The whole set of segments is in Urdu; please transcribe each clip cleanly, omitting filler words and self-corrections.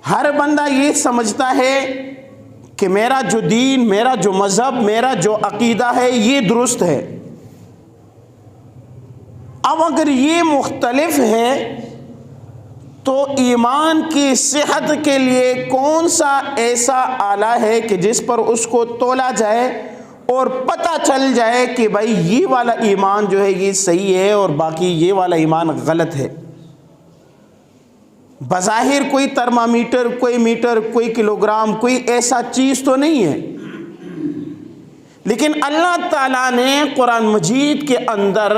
ہر بندہ یہ سمجھتا ہے کہ میرا جو دین، میرا جو مذہب، میرا جو عقیدہ ہے یہ درست ہے۔ اب اگر یہ مختلف ہے تو ایمان کی صحت کے لیے کون سا ایسا آلہ ہے کہ جس پر اس کو تولا جائے اور پتہ چل جائے کہ بھائی یہ والا ایمان جو ہے یہ صحیح ہے اور باقی یہ والا ایمان غلط ہے؟ بظاہر کوئی ترمامیٹر، کوئی میٹر، کوئی کلوگرام، کوئی ایسا چیز تو نہیں ہے، لیکن اللہ تعالیٰ نے قرآن مجید کے اندر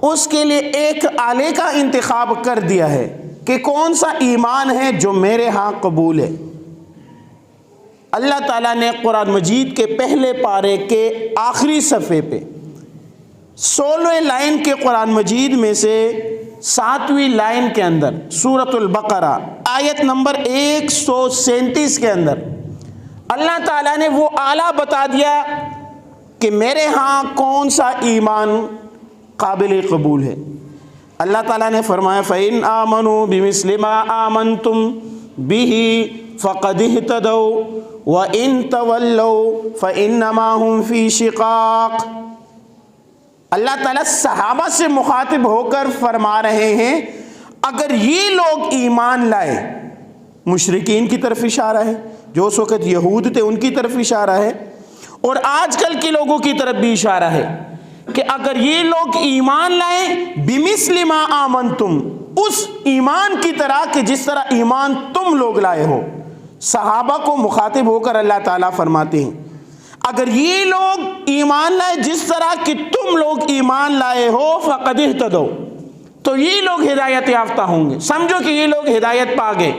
اس کے لیے ایک آلے کا انتخاب کر دیا ہے کہ کون سا ایمان ہے جو میرے ہاں قبول ہے۔ اللہ تعالیٰ نے قرآن مجید کے پہلے پارے کے آخری صفحے پہ 16 لائن کے قرآن مجید میں سے 7ویں لائن کے اندر سورۃ البقرہ آیت نمبر 137 کے اندر اللہ تعالیٰ نے وہ آلہ بتا دیا کہ میرے ہاں کون سا ایمان قابل قبول ہے۔ اللہ تعالیٰ نے فرمایا فَإِنْ آمَنُوا بِمِثْلِ مَا آمَنْتُمْ بِهِ فَقَدِ اهْتَدَوْا وَإِنْ تَوَلَّوْا فَإِنَّمَا هُمْ فِي شِقَاقٍ۔ اللہ تعالیٰ صحابہ سے مخاطب ہو کر فرما رہے ہیں اگر یہ لوگ ایمان لائے، مشرکین کی طرف اشارہ ہے، جو اس وقت یہود تھے ان کی طرف اشارہ ہے، اور آج کل کے لوگوں کی طرف بھی اشارہ ہے کہ اگر یہ لوگ ایمان لائیں بِمِثْلِ مَا آمَنْتُمْ، اس ایمان کی طرح کہ جس طرح ایمان تم لوگ لائے ہو۔ صحابہ کو مخاطب ہو کر اللہ تعالیٰ فرماتے ہیں اگر یہ لوگ ایمان لائے جس طرح کہ تم لوگ ایمان لائے ہو فَقَدِ اهْتَدَوْا، تو یہ لوگ ہدایت یافتہ ہوں گے، سمجھو کہ یہ لوگ ہدایت پا گئے۔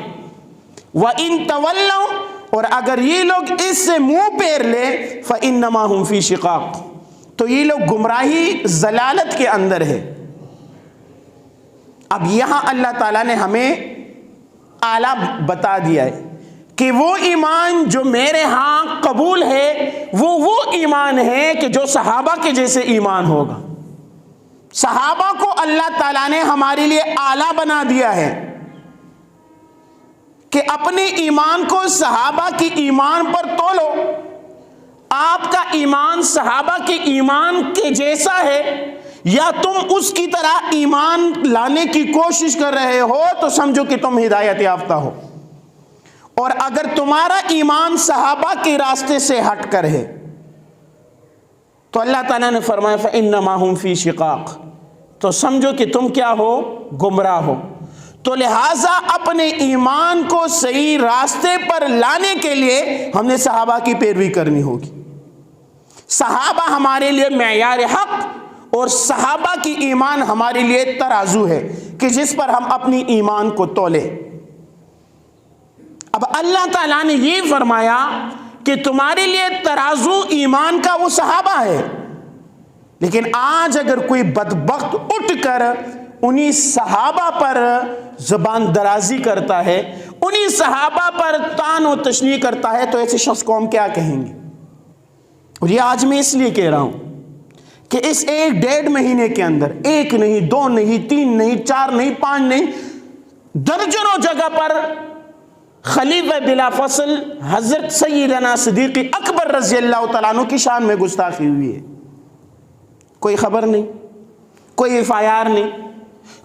وَإِن تَوَلَّوْا، اور اگر یہ لوگ اس سے منہ پھیر لے فَإِنَّمَا هُمْ فِي شِقَاقٍ، تو یہ لوگ گمراہی، ضلالت کے اندر ہے۔ اب یہاں اللہ تعالیٰ نے ہمیں اعلیٰ بتا دیا ہے کہ وہ ایمان جو میرے ہاں قبول ہے وہ ایمان ہے کہ جو صحابہ کے جیسے ایمان ہوگا۔ صحابہ کو اللہ تعالیٰ نے ہمارے لیے اعلیٰ بنا دیا ہے کہ اپنے ایمان کو صحابہ کی ایمان پر تولو۔ آپ کا ایمان صحابہ کے ایمان کے جیسا ہے یا تم اس کی طرح ایمان لانے کی کوشش کر رہے ہو تو سمجھو کہ تم ہدایت یافتہ ہو، اور اگر تمہارا ایمان صحابہ کے راستے سے ہٹ کر ہے تو اللہ تعالیٰ نے فرمایا فَإِنَّمَا هُمْ فِي شِقَاقٍ، تو سمجھو کہ تم کیا ہو؟ گمراہ ہو۔ تو لہٰذا اپنے ایمان کو صحیح راستے پر لانے کے لیے ہم نے صحابہ کی پیروی کرنی ہوگی۔ صحابہ ہمارے لیے معیار حق اور صحابہ کی ایمان ہمارے لیے ترازو ہے کہ جس پر ہم اپنی ایمان کو تولے۔ اب اللہ تعالیٰ نے یہ فرمایا کہ تمہارے لیے ترازو ایمان کا وہ صحابہ ہے، لیکن آج اگر کوئی بدبخت اٹھ کر انہی صحابہ پر زبان درازی کرتا ہے، انہی صحابہ پر طعن و تشنیع کرتا ہے، تو ایسے شخص کو ہم کیا کہیں گے؟ اور یہ آج میں اس لیے کہہ رہا ہوں کہ اس 1-1.5 مہینے کے اندر 1 نہیں، 2 نہیں، 3 نہیں، 4 نہیں، 5 نہیں، درجنوں جگہ پر خلیفہ بلا فصل حضرت سیدنا صدیق اکبر رضی اللہ تعالیٰ عنہ کی شان میں گستاخی ہوئی ہے۔ کوئی خبر نہیں، کوئی ایف آئی آر نہیں،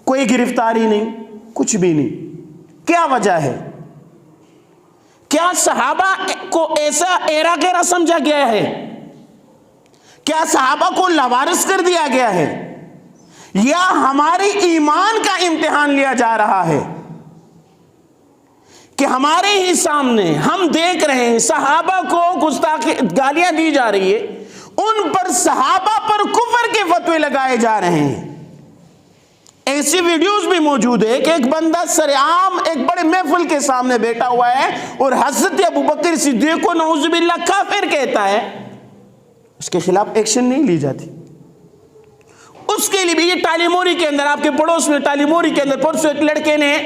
کوئی گرفتاری نہیں، کچھ بھی نہیں۔ کیا وجہ ہے؟ کیا صحابہ کو ایسا ایرا گیرا سمجھا گیا ہے؟ کیا صحابہ کو لاوارث کر دیا گیا ہے؟ یا ہمارے ایمان کا امتحان لیا جا رہا ہے کہ ہمارے ہی سامنے ہم دیکھ رہے ہیں صحابہ کو گستاخی گالیاں دی جا رہی ہے، ان پر صحابہ پر کفر کے فتوے لگائے جا رہے ہیں۔ ایسی ویڈیوز بھی موجود ہے کہ ایک بندہ سرعام ایک بڑے محفل کے سامنے بیٹھا ہوا ہے اور حضرت ابوبکر صدیق کو نعوذ باللہ کافر کہتا ہے، اس کے خلاف ایکشن نہیں لی جاتی۔ اس کے لیے بھی یہ ٹالیموری کے اندر، آپ کے پڑوس میں ٹالیموری کے اندر پرسوں ایک لڑکے نے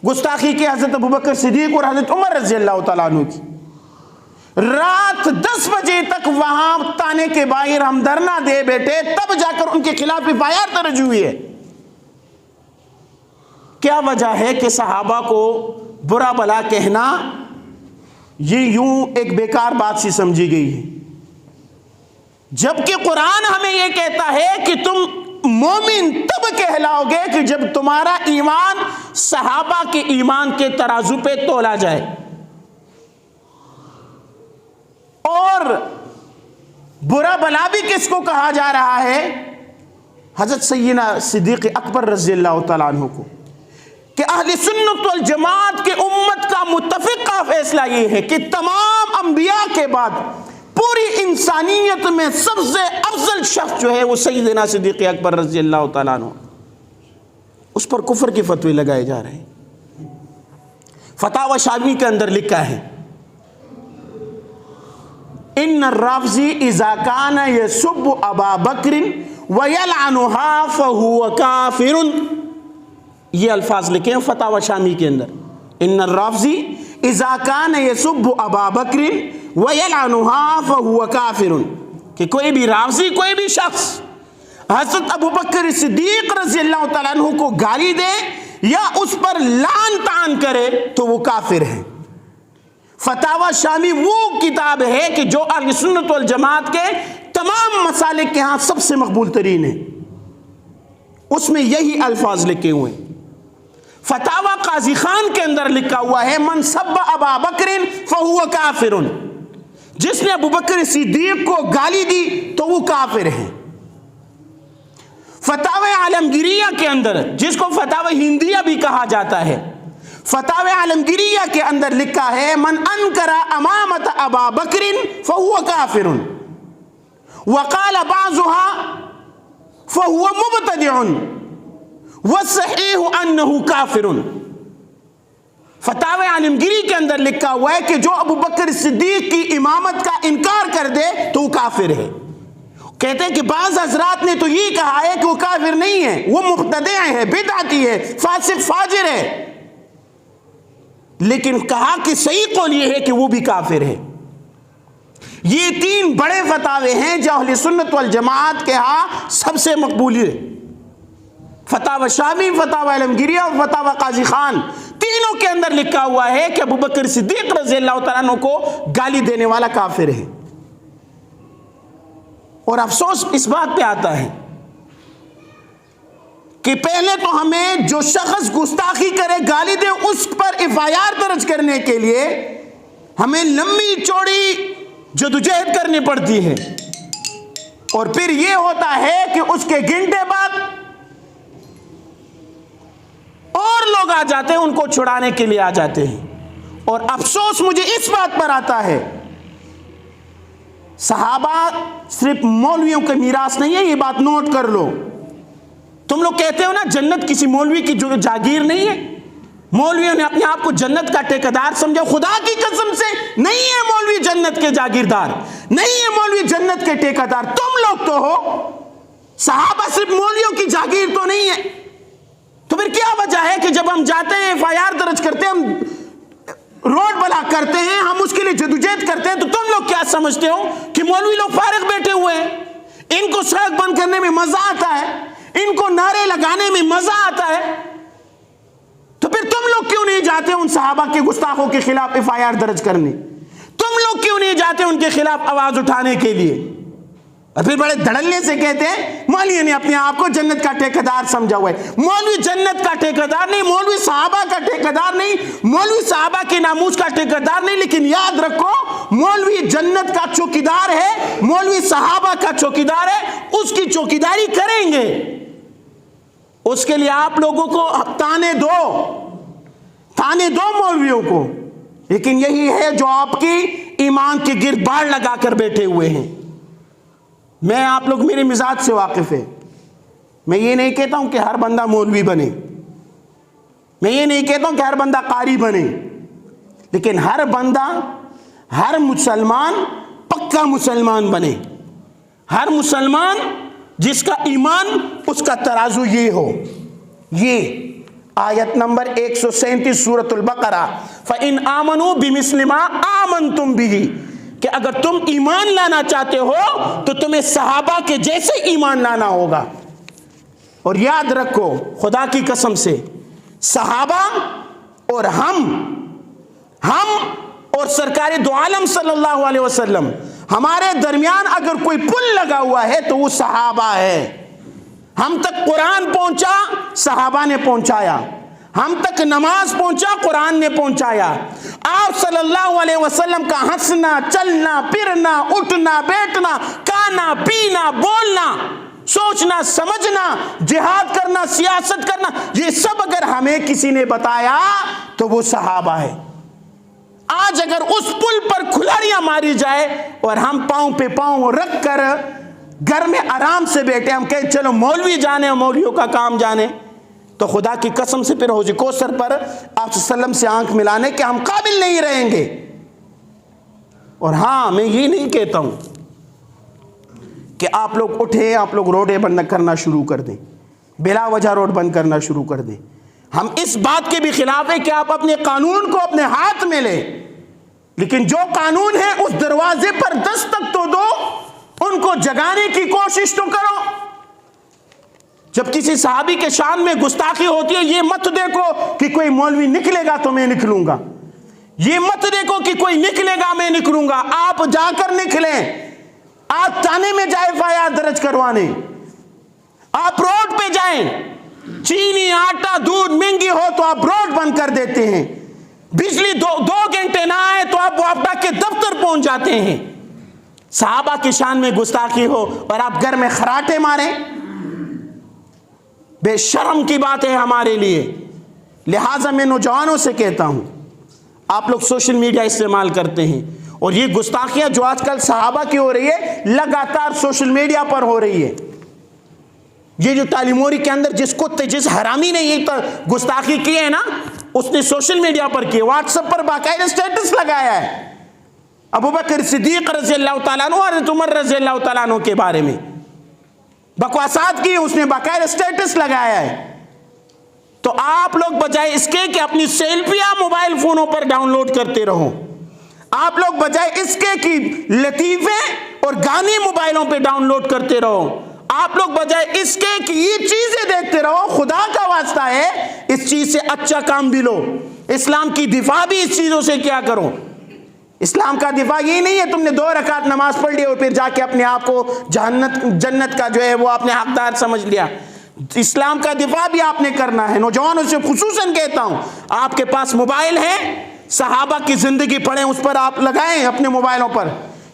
گستاخی کی حضرت ابوبکر صدیق اور حضرت عمر رضی اللہ تعالیٰ عنہ کی۔ رات 10 بجے تک وہاں تانے کے باہر ہم دھرنا دے بیٹھے، تب جا کر ان کے خلاف ایف آئی آر درج ہوئی ہے۔ کیا وجہ ہے کہ صحابہ کو برا بلا کہنا یہ یوں ایک بیکار بات سی سمجھی گئی ہے، جبکہ قرآن ہمیں یہ کہتا ہے کہ تم مومن تب کہلاؤ گے کہ جب تمہارا ایمان صحابہ کے ایمان کے ترازو پہ تولا جائے۔ اور برا بلا بھی کس کو کہا جا رہا ہے؟ حضرت سیدنا صدیق اکبر رضی اللہ تعالیٰ عنہ کو، کہ اہل سنت والجماعت کے امت کا متفقہ فیصلہ یہ ہے کہ تمام انبیاء کے بعد پوری انسانیت میں سب سے افضل شخص جو ہے وہ سیدنا صدیق اکبر رضی اللہ تعالیٰ عنہ، اس پر کفر کے فتوے لگائے جا رہے ہیں۔ فتاوی شامی کے اندر لکھا ہے ان الرافضی اذا کان یسب ابا بکر ویلعنها فهو کافر، یہ الفاظ لکھے ہیں فتاوی شامی کے اندر، ان الرافضی اذا کان یسب ابا بکر ویلعنها فهو کافر، کہ کوئی بھی رافضی، کوئی بھی شخص حضرت ابو بکر صدیق رضی اللہ تعالیٰ عنہ کو گالی دے یا اس پر لعن طعن کرے تو وہ کافر ہے۔ فتاوی شامی وہ کتاب ہے کہ جو اہل سنت والجماعت کے تمام مسالک کے ہاں سب سے مقبول ترین ہے، اس میں یہی الفاظ لکھے ہوئے ہیں۔ فتاوی قاضی خان کے اندر لکھا ہوا ہے من سب ابا بکر فہو کافر، جس نے ابو بکر صدیق کو گالی دی تو وہ کافر ہے۔ فتاوی عالمگیریہ کے اندر، جس کو فتاوی ہندیہ بھی کہا جاتا ہے، فتاوی عالمگیریہ کے اندر لکھا ہے من انکر امامت ابا بکر فہو کافر وقال بعضها فهو مبتدع والصحیح انہ کافر۔ فتاوی عالمگیری کے اندر لکھا ہوا ہے کہ جو ابو بکر صدیق کی امامت کا انکار کر دے تو وہ کافر ہے۔ کہتے ہیں کہ بعض حضرات نے تو یہ کہا ہے کہ وہ کافر نہیں ہے، وہ مبتدع ہے، بدعتی ہے، فاسق فاجر ہے، لیکن کہا کہ صحیح قول یہ ہے کہ وہ بھی کافر ہے۔ یہ تین بڑے فتاوے ہیں جو اہل سنت والجماعت کے ہاں سب سے مقبول ہے، فتاوی شامی، فتاوی عالمگیریہ اور فتاوی قاضی خان، تینوں کے اندر لکھا ہوا ہے کہ ابو بکر صدیق رضی اللہ تعالیٰ عنہ کو گالی دینے والا کافر ہے۔ اور افسوس اس بات پہ آتا ہے کہ پہلے تو ہمیں جو شخص گستاخی کرے، گالی دے، اس پر ایف آئی آر درج کرنے کے لیے ہمیں لمبی چوڑی جدوجہد کرنی پڑتی ہے، اور پھر یہ ہوتا ہے کہ اس کے گھنٹے بعد اور لوگ آ جاتے ہیں، ان کو چھڑانے کے لیے آ جاتے ہیں۔ اور افسوس مجھے اس بات پر آتا ہے، صحابہ صرف مولویوں کا میراث نہیں ہے، یہ بات نوٹ کر لو۔ تم لوگ کہتے ہو نا جنت کسی مولوی کی جاگیر نہیں ہے، مولویوں نے اپنے آپ کو جنت کا ٹھیکیدار سمجھا، خدا کی قسم سے نہیں ہے مولوی جنت کے جاگیردار، نہیں ہے مولوی جنت کے ٹھیکیدار، تم لوگ تو ہو۔ صحابہ صرف مولویوں کی جاگیر تو نہیں ہے، تو پھر کیا وجہ ہے کہ جب ہم جاتے ہیں ایف آئی آر درج کرتے ہیں، ہم روڈ بلاک کرتے ہیں، ہم اس کے لیے جدوجہد کرتے ہیں، تو تم لوگ کیا سمجھتے ہو کہ مولوی لوگ فارغ بیٹھے ہوئے ہیں، ان کو سڑک بند کرنے میں مزہ آتا ہے، ان کو نعرے لگانے میں مزہ آتا ہے؟ تو پھر تم لوگ کیوں نہیں جاتے ان صحابہ کے گستاخوں کے خلاف ایف آئی آر درج کرنے؟ تم لوگ کیوں نہیں جاتے ان کے خلاف آواز اٹھانے کے لیے؟ اور پھر بڑے دھڑلے سے کہتے ہیں مولوی نے اپنے آپ کو جنت کا ٹھیکیدار سمجھا ہوا ہے۔ مولوی جنت کا ٹھیکیدار نہیں، مولوی صحابہ کا ٹھیکیدار نہیں، مولوی صحابہ کے ناموس کا ٹھیکیدار نہیں، لیکن یاد رکھو مولوی جنت کا چوکیدار ہے، مولوی صحابہ کا چوکیدار ہے، اس کی چوکیداری کریں گے۔ اس کے لیے آپ لوگوں کو تانے دو مولویوں کو، لیکن یہی ہے جو آپ کی ایمان کے گرد باڑ لگا کر بیٹھے ہوئے ہیں۔ میں آپ لوگ میرے مزاج سے واقف ہے، میں یہ نہیں کہتا ہوں کہ ہر بندہ مولوی بنے، میں یہ نہیں کہتا ہوں کہ ہر بندہ قاری بنے، لیکن ہر بندہ، ہر مسلمان پکا مسلمان بنے، ہر مسلمان جس کا ایمان، اس کا ترازو یہ ہو۔ یہ آیت نمبر 137 سورۃ البقرہ، فَإِنْ آمَنُوا بِمِثْلِ مَا آمَنْتُمْ بِهِ، کہ اگر تم ایمان لانا چاہتے ہو تو تمہیں صحابہ کے جیسے ایمان لانا ہوگا۔ اور یاد رکھو خدا کی قسم سے، صحابہ اور ہم اور سرکار دو عالم صلی اللہ علیہ وسلم ہمارے درمیان اگر کوئی پل لگا ہوا ہے تو وہ صحابہ ہے. ہم تک قرآن پہنچا، صحابہ نے پہنچایا. ہم تک نماز پہنچا، قرآن نے پہنچایا. آپ صلی اللہ علیہ وسلم کا ہنسنا، چلنا، پھرنا، اٹھنا، بیٹھنا، کھانا، پینا، بولنا، سوچنا، سمجھنا، جہاد کرنا، سیاست کرنا، یہ سب اگر ہمیں کسی نے بتایا تو وہ صحابہ ہے. آج اگر اس پل پر کھلاڑیاں ماری جائے اور ہم پاؤں پہ پاؤں رکھ کر گھر میں آرام سے بیٹھے، ہم کہیں چلو مولوی جانے، مولویوں کا کام جانے، تو خدا کی قسم سے پھر حوض کوثر پر آپ صلی اللہ علیہ وسلم سے آنکھ ملانے کے ہم قابل نہیں رہیں گے. اور ہاں، میں یہ نہیں کہتا ہوں کہ آپ لوگ اٹھیں، آپ لوگ روڈیں بند کرنا شروع کر دیں، بلا وجہ روڈ بند کرنا شروع کر دیں. ہم اس بات کے بھی خلاف ہے کہ آپ اپنے قانون کو اپنے ہاتھ میں لیں، لیکن جو قانون ہے اس دروازے پر دستک تو دو، ان کو جگانے کی کوشش تو کرو. جب کسی صحابی کے شان میں گستاخی ہوتی ہے، یہ مت دیکھو کہ کوئی مولوی نکلے گا تو میں نکلوں گا، یہ مت دیکھو کہ کوئی نکلے گا میں نکلوں گا. آپ جا کر نکلیں، آپ تانے میں جائے FIR درج کروانے، آپ روڈ پہ جائیں. چینی، آٹا، دودھ مہنگی ہو تو آپ روڈ بند کر دیتے ہیں. بجلی دو گھنٹے نہ آئے تو آپ وابڈا کے دفتر پہنچ جاتے ہیں. صحابہ کی شان میں گستاخی ہو اور آپ گھر میں خراٹے ماریں، بے شرم کی بات ہے ہمارے لیے. لہٰذا میں نوجوانوں سے کہتا ہوں، آپ لوگ سوشل میڈیا استعمال کرتے ہیں، اور یہ گستاخیاں جو آج کل صحابہ کی ہو رہی ہے لگاتار سوشل میڈیا پر ہو رہی ہے. یہ جو تعلیموری کے اندر جس حرامی نے یہ گستاخی کی ہے نا، اس نے سوشل میڈیا پر کی، واٹس ایپ پر باقاعدہ سٹیٹس لگایا ہے ابوبکر صدیق رضی اللہ تعالیٰ عنہ اور حضرت عمر رضی اللہ تعالیٰ عنہ کے بارے میں بکواسات کی، اس نے باقاعدہ سٹیٹس لگایا ہے. تو آپ لوگ بجائے اس کے کہ اپنی سیلفیاں موبائل فونوں پر ڈاؤن لوڈ کرتے رہو، آپ لوگ بجائے اس کے کہ لطیفے اور گانے موبائلوں پہ ڈاؤن لوڈ کرتے رہو، آپ لوگ بجائے اس کے کہ یہ چیزیں دیکھتے رہو، خدا کا واسطہ ہے اس چیز سے اچھا کام بھی لو. اسلام کی دفاع بھی اس چیزوں سے کیا کرو. اسلام کا دفاع یہ نہیں ہے تم نے 2 رکعت نماز پڑھ لی اور پھر جا کے اپنے آپ کو جنت کا جو ہے وہ اپنے حقدار سمجھ لیا. اسلام کا دفاع بھی آپ نے کرنا ہے. نوجوانوں سے خصوصاً کہتا ہوں، آپ کے پاس موبائل ہے، صحابہ کی زندگی پڑھیں، اس پر آپ لگائیں، اپنے موبائلوں پر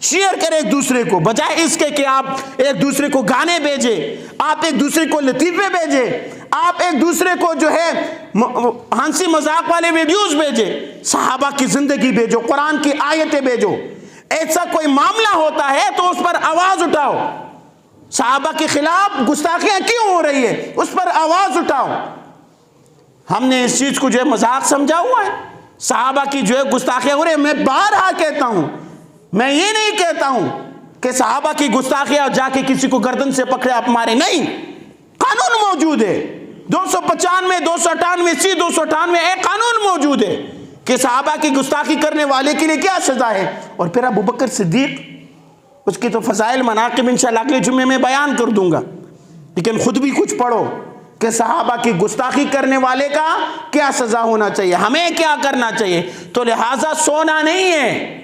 شیئر کریں ایک دوسرے کو، بجائے اس کے کہ آپ ایک دوسرے کو گانے بھیجیں، آپ ایک دوسرے کو لطیفے بھیجیں، آپ ایک دوسرے کو جو ہے ہنسی مذاق والے ویڈیوز بھیجیں. صحابہ کی زندگی بھیجو، قرآن کی آیتیں بھیجو. ایسا کوئی معاملہ ہوتا ہے تو اس پر آواز اٹھاؤ. صحابہ کے خلاف گستاخیاں کیوں ہو رہی ہے، اس پر آواز اٹھاؤ. ہم نے اس چیز کو جو ہے مذاق سمجھا ہوا ہے. صحابہ کی جو ہے گستاخیاں ہو رہی ہے. میں بارہا کہتا ہوں، میں یہ نہیں کہتا ہوں کہ صحابہ کی گستاخیاں جا کے کسی کو گردن سے پکڑے آپ مارے، نہیں. قانون موجود ہے، 295 298 298 ایک قانون موجود ہے کہ صحابہ کی گستاخی کرنے والے کے لیے کیا سزا ہے. اور پھر ابوبکر صدیق، اس کی تو فضائل مناقب انشاءاللہ اگلے جمعے میں بیان کر دوں گا، لیکن خود بھی کچھ پڑھو کہ صحابہ کی گستاخی کرنے والے کا کیا سزا ہونا چاہیے، ہمیں کیا کرنا چاہیے. تو لہٰذا سونا نہیں ہے،